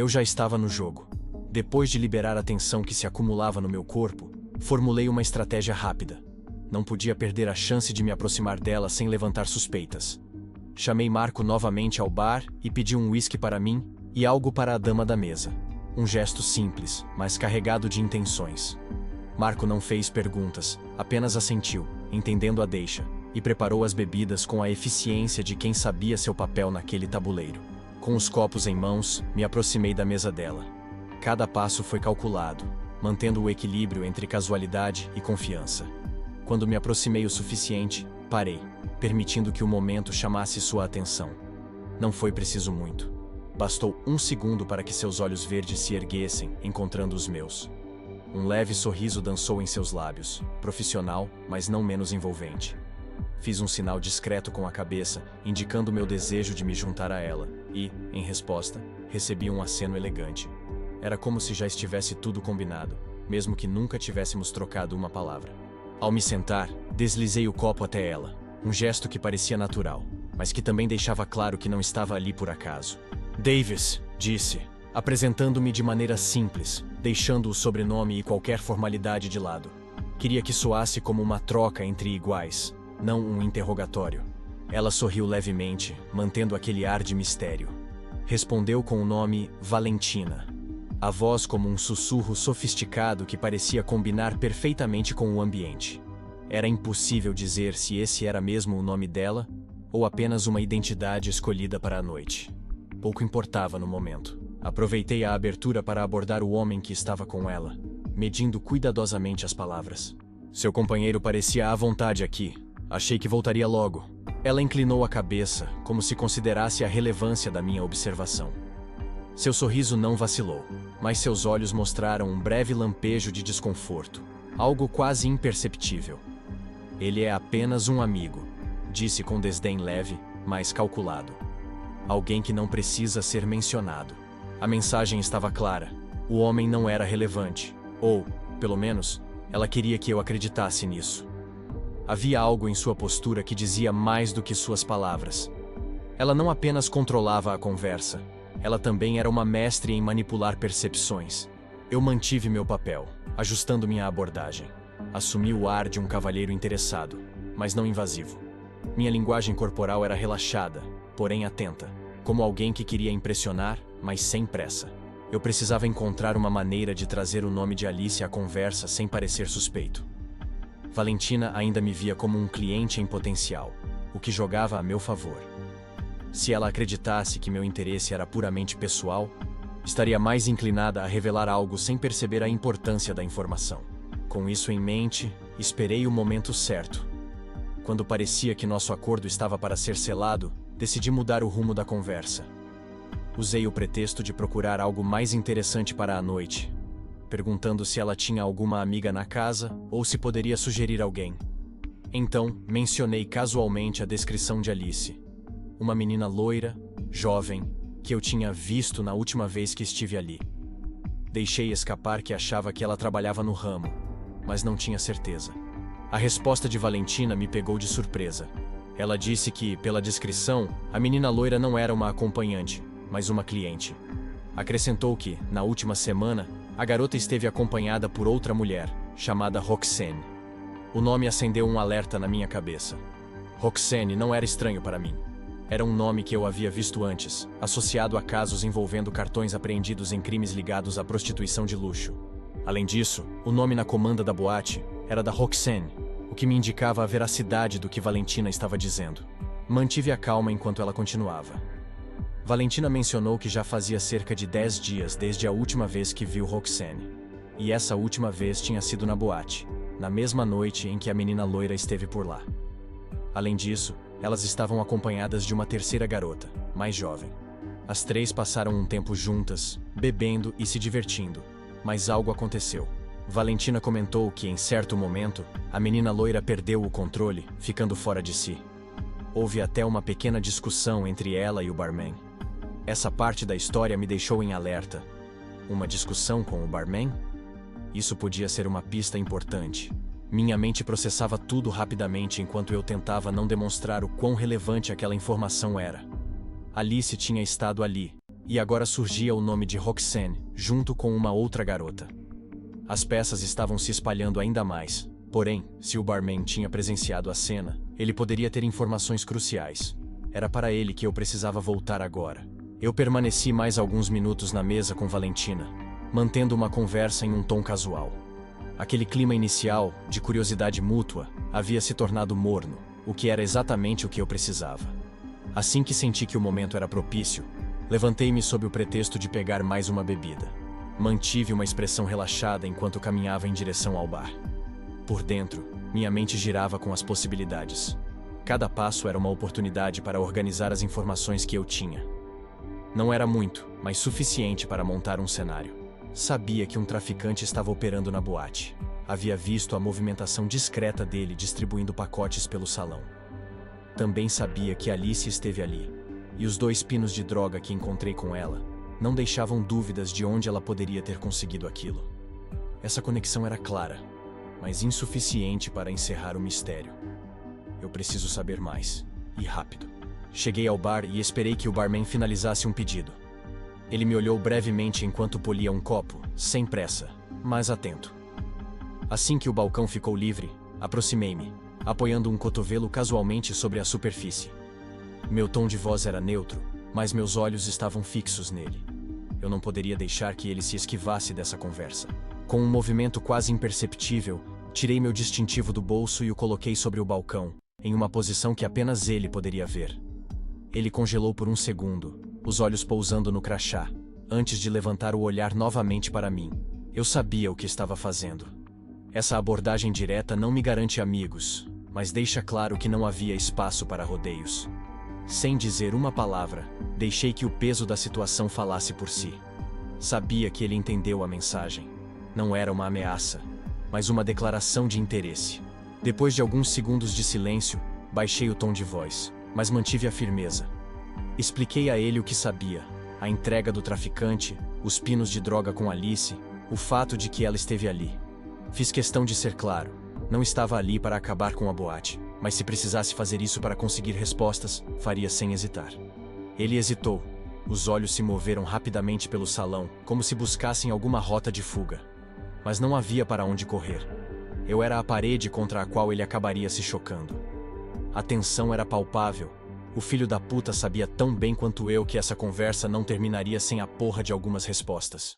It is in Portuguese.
Eu já estava no jogo. Depois de liberar a tensão que se acumulava no meu corpo, formulei uma estratégia rápida. Não podia perder a chance de me aproximar dela sem levantar suspeitas. Chamei Marco novamente ao bar e pedi um uísque para mim e algo para a dama da mesa. Um gesto simples, mas carregado de intenções. Marco não fez perguntas, apenas assentiu, entendendo a deixa, e preparou as bebidas com a eficiência de quem sabia seu papel naquele tabuleiro. Com os copos em mãos, me aproximei da mesa dela. Cada passo foi calculado, mantendo o equilíbrio entre casualidade e confiança. Quando me aproximei o suficiente, parei, permitindo que o momento chamasse sua atenção. Não foi preciso muito. Bastou um segundo para que seus olhos verdes se erguessem, encontrando os meus. Um leve sorriso dançou em seus lábios, profissional, mas não menos envolvente. Fiz um sinal discreto com a cabeça, indicando meu desejo de me juntar a ela, e, em resposta, recebi um aceno elegante. Era como se já estivesse tudo combinado, mesmo que nunca tivéssemos trocado uma palavra. Ao me sentar, deslizei o copo até ela, um gesto que parecia natural, mas que também deixava claro que não estava ali por acaso. Davis, disse, apresentando-me de maneira simples, deixando o sobrenome e qualquer formalidade de lado. Queria que soasse como uma troca entre iguais, não um interrogatório. Ela sorriu levemente, mantendo aquele ar de mistério. Respondeu com o nome Valentina. A voz como um sussurro sofisticado que parecia combinar perfeitamente com o ambiente. Era impossível dizer se esse era mesmo o nome dela ou apenas uma identidade escolhida para a noite. Pouco importava no momento. Aproveitei a abertura para abordar o homem que estava com ela, medindo cuidadosamente as palavras. Seu companheiro parecia à vontade aqui. Achei que voltaria logo. Ela inclinou a cabeça, como se considerasse a relevância da minha observação. Seu sorriso não vacilou, mas seus olhos mostraram um breve lampejo de desconforto, algo quase imperceptível. Ele é apenas um amigo, disse com desdém leve, mas calculado. Alguém que não precisa ser mencionado. A mensagem estava clara. O homem não era relevante, ou, pelo menos, ela queria que eu acreditasse nisso. Havia algo em sua postura que dizia mais do que suas palavras. Ela não apenas controlava a conversa, ela também era uma mestre em manipular percepções. Eu mantive meu papel, ajustando minha abordagem. Assumi o ar de um cavalheiro interessado, mas não invasivo. Minha linguagem corporal era relaxada, porém atenta, como alguém que queria impressionar, mas sem pressa. Eu precisava encontrar uma maneira de trazer o nome de Alice à conversa sem parecer suspeito. Valentina ainda me via como um cliente em potencial, o que jogava a meu favor. Se ela acreditasse que meu interesse era puramente pessoal, estaria mais inclinada a revelar algo sem perceber a importância da informação. Com isso em mente, esperei o momento certo. Quando parecia que nosso acordo estava para ser selado, decidi mudar o rumo da conversa. Usei o pretexto de procurar algo mais interessante para a noite, perguntando se ela tinha alguma amiga na casa ou se poderia sugerir alguém. Então, mencionei casualmente a descrição de Alice. Uma menina loira, jovem, que eu tinha visto na última vez que estive ali. Deixei escapar que achava que ela trabalhava no ramo, mas não tinha certeza. A resposta de Valentina me pegou de surpresa. Ela disse que, pela descrição, a menina loira não era uma acompanhante, mas uma cliente. Acrescentou que, na última semana, a garota esteve acompanhada por outra mulher, chamada Roxane. O nome acendeu um alerta na minha cabeça. Roxane não era estranho para mim. Era um nome que eu havia visto antes, associado a casos envolvendo cartões apreendidos em crimes ligados à prostituição de luxo. Além disso, o nome na comanda da boate era da Roxane, o que me indicava a veracidade do que Valentina estava dizendo. Mantive a calma enquanto ela continuava. Valentina mencionou que já fazia cerca de 10 dias desde a última vez que viu Roxane. E essa última vez tinha sido na boate, na mesma noite em que a menina loira esteve por lá. Além disso, elas estavam acompanhadas de uma terceira garota, mais jovem. As três passaram um tempo juntas, bebendo e se divertindo, mas algo aconteceu. Valentina comentou que, em certo momento, a menina loira perdeu o controle, ficando fora de si. Houve até uma pequena discussão entre ela e o barman. Essa parte da história me deixou em alerta. Uma discussão com o barman? Isso podia ser uma pista importante. Minha mente processava tudo rapidamente enquanto eu tentava não demonstrar o quão relevante aquela informação era. Alice tinha estado ali, E agora surgia o nome de Roxanne, junto com uma outra garota. As peças estavam se espalhando ainda mais. Porém, se o barman tinha presenciado a cena, ele poderia ter informações cruciais. Era para ele que eu precisava voltar agora. Eu permaneci mais alguns minutos na mesa com Valentina, mantendo uma conversa em um tom casual. Aquele clima inicial, de curiosidade mútua, havia se tornado morno, o que era exatamente o que eu precisava. Assim que senti que o momento era propício, levantei-me sob o pretexto de pegar mais uma bebida. Mantive uma expressão relaxada enquanto caminhava em direção ao bar. Por dentro, minha mente girava com as possibilidades. Cada passo era uma oportunidade para organizar as informações que eu tinha. Não era muito, mas suficiente para montar um cenário. Sabia que um traficante estava operando na boate. Havia visto a movimentação discreta dele distribuindo pacotes pelo salão. Também sabia que Alice esteve ali. E os 2 pinos de droga que encontrei com ela não deixavam dúvidas de onde ela poderia ter conseguido aquilo. Essa conexão era clara, mas insuficiente para encerrar o mistério. Eu preciso saber mais, e rápido. Cheguei ao bar e esperei que o barman finalizasse um pedido. Ele me olhou brevemente enquanto polia um copo, sem pressa, mas atento. Assim que o balcão ficou livre, aproximei-me, apoiando um cotovelo casualmente sobre a superfície. Meu tom de voz era neutro, mas meus olhos estavam fixos nele. Eu não poderia deixar que ele se esquivasse dessa conversa. Com um movimento quase imperceptível, tirei meu distintivo do bolso e o coloquei sobre o balcão, em uma posição que apenas ele poderia ver. Ele congelou por um segundo, os olhos pousando no crachá, antes de levantar o olhar novamente para mim. Eu sabia o que estava fazendo. Essa abordagem direta não me garante amigos, mas deixa claro que não havia espaço para rodeios. Sem dizer uma palavra, deixei que o peso da situação falasse por si. Sabia que ele entendeu a mensagem. Não era uma ameaça, mas uma declaração de interesse. Depois de alguns segundos de silêncio, baixei o tom de voz, mas mantive a firmeza. Expliquei a ele o que sabia, a entrega do traficante, os pinos de droga com Alice, o fato de que ela esteve ali. Fiz questão de ser claro, não estava ali para acabar com a boate, mas se precisasse fazer isso para conseguir respostas, faria sem hesitar. Ele hesitou. Os olhos se moveram rapidamente pelo salão, como se buscassem alguma rota de fuga. Mas não havia para onde correr. Eu era a parede contra a qual ele acabaria se chocando. A tensão era palpável. O filho da puta sabia tão bem quanto eu que essa conversa não terminaria sem a porra de algumas respostas.